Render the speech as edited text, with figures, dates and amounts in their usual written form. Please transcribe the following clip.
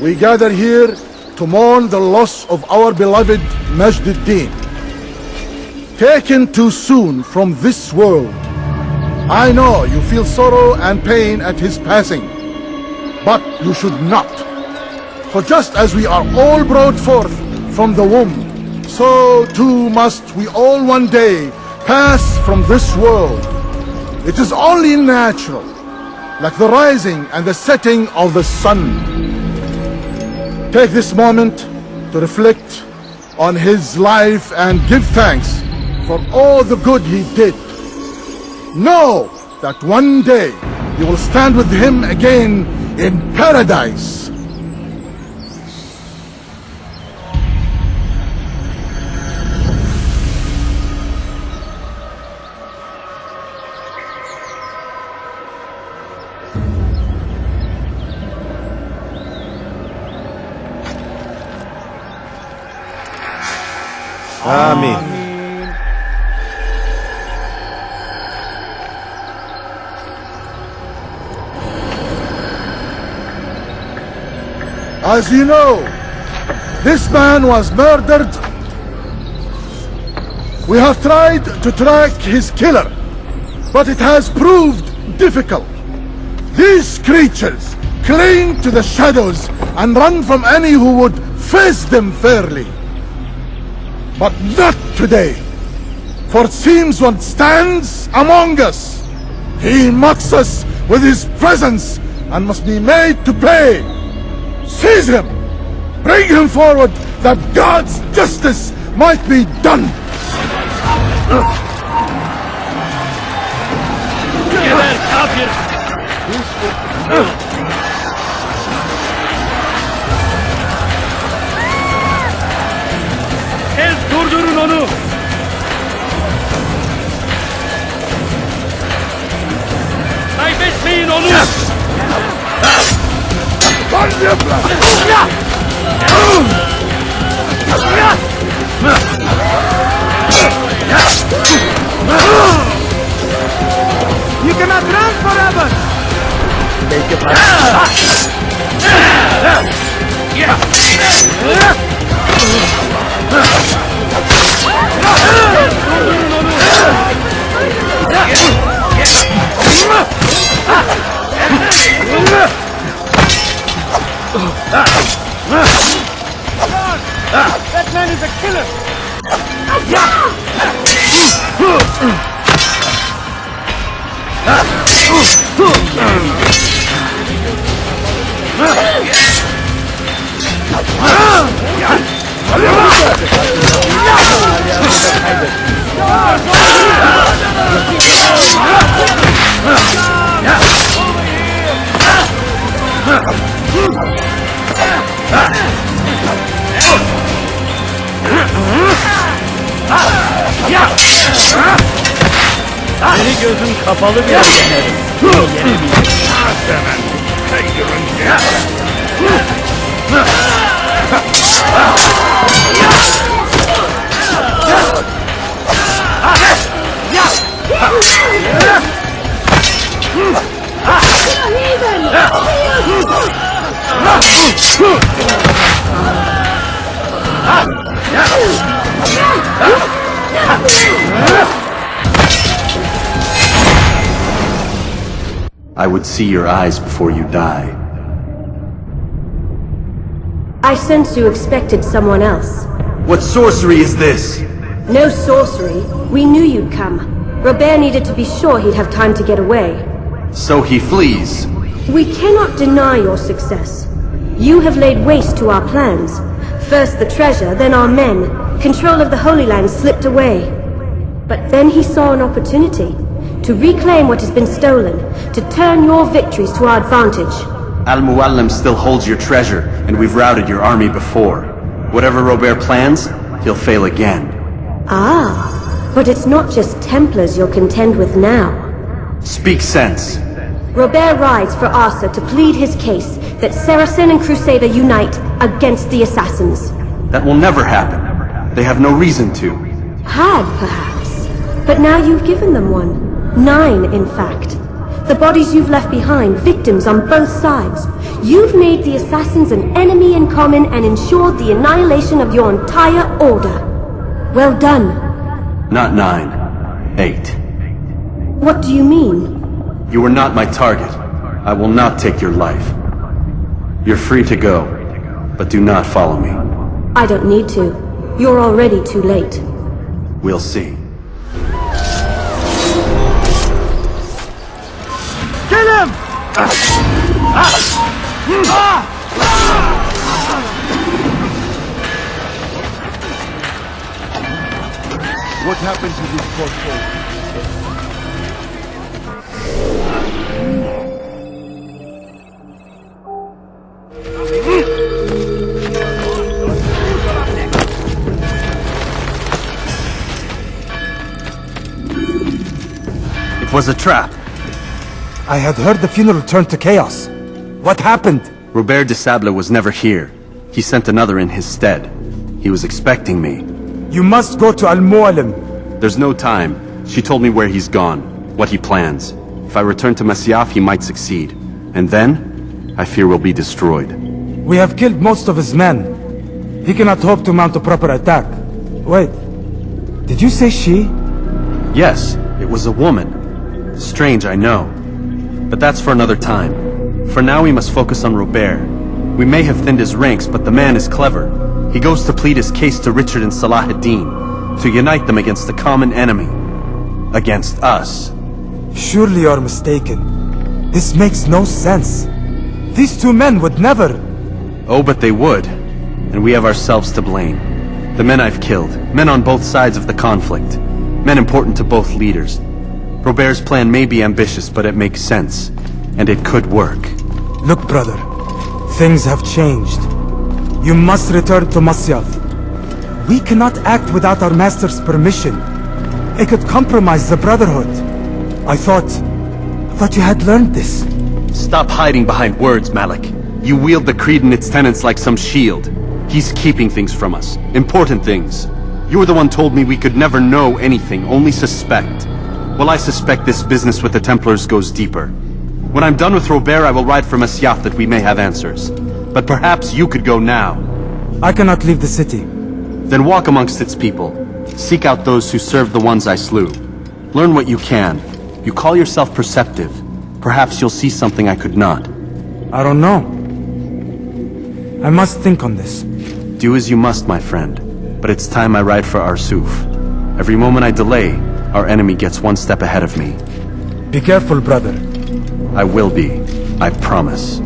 We gather here to mourn the loss of our beloved Majduddin. Taken too soon from this world. I know you feel sorrow and pain at his passing, but you should not. For just as we are all brought forth from the womb, so too must we all one day pass from this world. It is only natural, like the rising and the setting of the sun. Take this moment to reflect on his life and give thanks for all the good he did. Know that one day you will stand with him again in paradise. Amin. As you know, this man was murdered. We have tried to track his killer, but it has proved difficult. These creatures cling to the shadows and run from any who would face them fairly. But not today, for it seems one stands among us. He mocks us with his presence and must be made to pay. Seize him! Bring him forward that God's justice might be done! Geber kafir! Tez durdurun onu! Kaybetmeyin onu! You cannot run forever! Make it That man is a killer! Seni gözün kapalı bir yenerim. I would see your eyes before you die. I sense you expected someone else. What sorcery is this? No sorcery. We knew you'd come. Robert needed to be sure he'd have time to get away. So he flees. We cannot deny your success. You have laid waste to our plans. First the treasure, then our men. Control of the Holy Land slipped away. But then he saw an opportunity to reclaim what has been stolen, to turn your victories to our advantage. Al-Muallim still holds your treasure, and we've routed your army before. Whatever Robert plans, he'll fail again. Ah, but it's not just Templars you'll contend with now. Speak sense. Robert rides for Arsa to plead his case that Saracen and Crusader unite against the Assassins. That will never happen. They have no reason to. Had, perhaps. But now you've given them one. 9, in fact. The bodies you've left behind, victims on both sides. You've made the Assassins an enemy in common and ensured the annihilation of your entire order. Well done. Not 9. 8. What do you mean? You were not my target. I will not take your life. You're free to go, but do not follow me. I don't need to. You're already too late. We'll see. Kill him! What happened to this poor soul? It was a trap. I had heard the funeral turned to chaos. What happened? Robert de Sable was never here. He sent another in his stead. He was expecting me. You must go to Al-Muallim. There's no time. She told me where he's gone, what he plans. If I return to Masyaf, he might succeed. And then, I fear we'll be destroyed. We have killed most of his men. He cannot hope to mount a proper attack. Wait, did you say she? Yes, it was a woman. Strange, I know. But that's for another time. For now, we must focus on Robert. We may have thinned his ranks, but the man is clever. He goes to plead his case to Richard and Salah ad-Din, to unite them against the common enemy. Against us. Surely you're mistaken. This makes no sense. These two men would never... Oh, but they would. And we have ourselves to blame. The men I've killed, men on both sides of the conflict. Men important to both leaders. Robert's plan may be ambitious, but it makes sense. And it could work. Look, brother. Things have changed. You must return to Masyaf. We cannot act without our master's permission. It could compromise the Brotherhood. I thought you had learned this. Stop hiding behind words, Malik. You wield the creed and its tenets like some shield. He's keeping things from us. Important things. You were the one told me we could never know anything, only suspect. Well, I suspect this business with the Templars goes deeper. When I'm done with Robert, I will ride for Masyaf that we may have answers. But perhaps you could go now. I cannot leave the city. Then walk amongst its people. Seek out those who served the ones I slew. Learn what you can. You call yourself perceptive. Perhaps you'll see something I could not. I don't know. I must think on this. Do as you must, my friend. But it's time I ride for Arsuf. Every moment I delay, our enemy gets one step ahead of me. Be careful, brother. I will be. I promise.